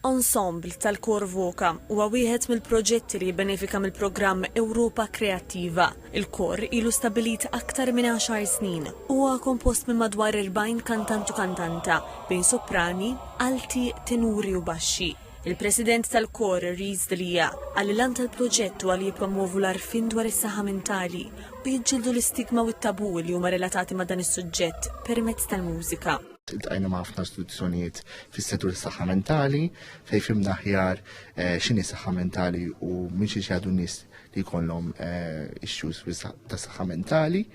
Ensemble tal-Kor Voka huwa wieħed mill-proġetti li jibbenefika mill-programm Ewropa Kreattiva. Il-kor ilu stabilit aktar minn 10 snin. Huwa kompost minn madwar 40 kantant u kantanta bejn soprani, alti, tenuri u baxxi. Il-President tal-Kor, Riz Delija, għalli lan tal-proġett huwa li jippromovu l-arfin dwar is-saħħa mentali u jiġġieldu l-istigma u t-tabu li huma relatati ma' dan is-suġġett permezz tal-mużika. Iltqajna ma' ħafna istituzzjonijiet fis-settur tas-saħħa mentali fejn fhimna aħjar x'inhi saħħa mentali u minn xi jgħidu n-nies li jkollhom issues tas-saħħa mentali.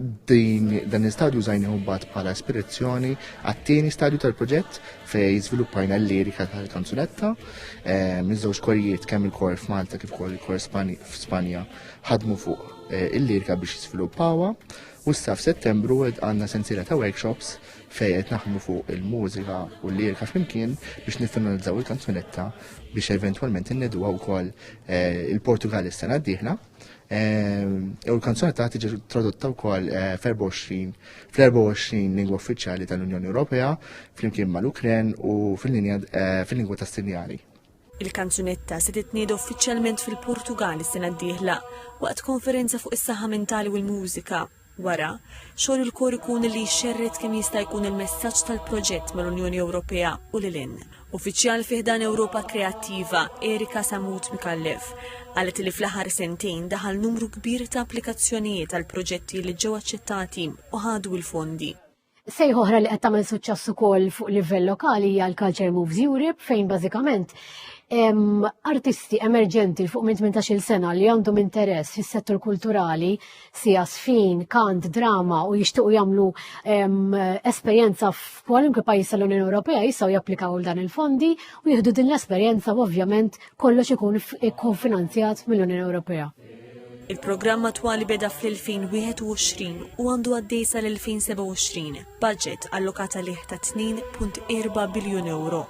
Dan l-istadju żajnieh mbagħad bħala ispirazzjoni għat-tieni stadju tal-proġett fejn żviluppajna l-lirika tal-kanzunetta. Miż-żewġ korijiet kemm il-kor f'Malta kif ukoll il-kor f'Spanja ħadmu fuq il-lirika biex jiżviluppawha. U issa f'Settembru għandna sensiela ta' workshops fejn qed naħdmu fuq il-mużika u l-lirika flimkien biex niffinalizzaw il-kanzunetta biex eventwalment inneduha wkoll il-Portugal is-sena d-dieħla. U l-kanzunetta tiġi tradotta wkoll fl-24 lingwa uffiċjali tal-Unjoni Ewropea flimkien mal-Ukren u fil-lingwa tas-Sinjali. Il-kanzunetta se titnieda uffiċjalment fil-Portugal is-sena d-dieħla waqt konferenza fuq is-saħħa mentali u l-mużika. Wara, xogħol il-kor ikun li jxerred kemm jista' jkun il-messaġġ tal-proġett mal-Unjoni Ewropea u lil-hinn. Uffiċjal fih dan Ewropa Kreattiva, Erika Samut Mikallef, qalet li fl-aħħar sentejn daħal numru kbir ta' applikazzjonijiet għal proġetti li ġew aċċettati u ħadu l-fondi. Sejħ oħra li qed tagħmel suċċess ukoll fuq livell lokali hija l-Culture Moves Europe fejn bażikament artisti emerġenti fuq minn 18-il sena li għandhom interess fis-settur kulturali, sija sfin, kant, drama u jixtiequ jagħmlu esperjenza f'kwalunkwe pajjiż tal-Unjoni Ewropea jistgħu japplikaw dan il-fondi u jieħdu din l-esperjenza u ovvjament kollox ikun konfinanzjat mill-Unjoni Ewropea. Il-programm attwali beda fl-2021 u għandu għaddej sal-2027, budget allokata liħ ta' 2.4 biljun euro.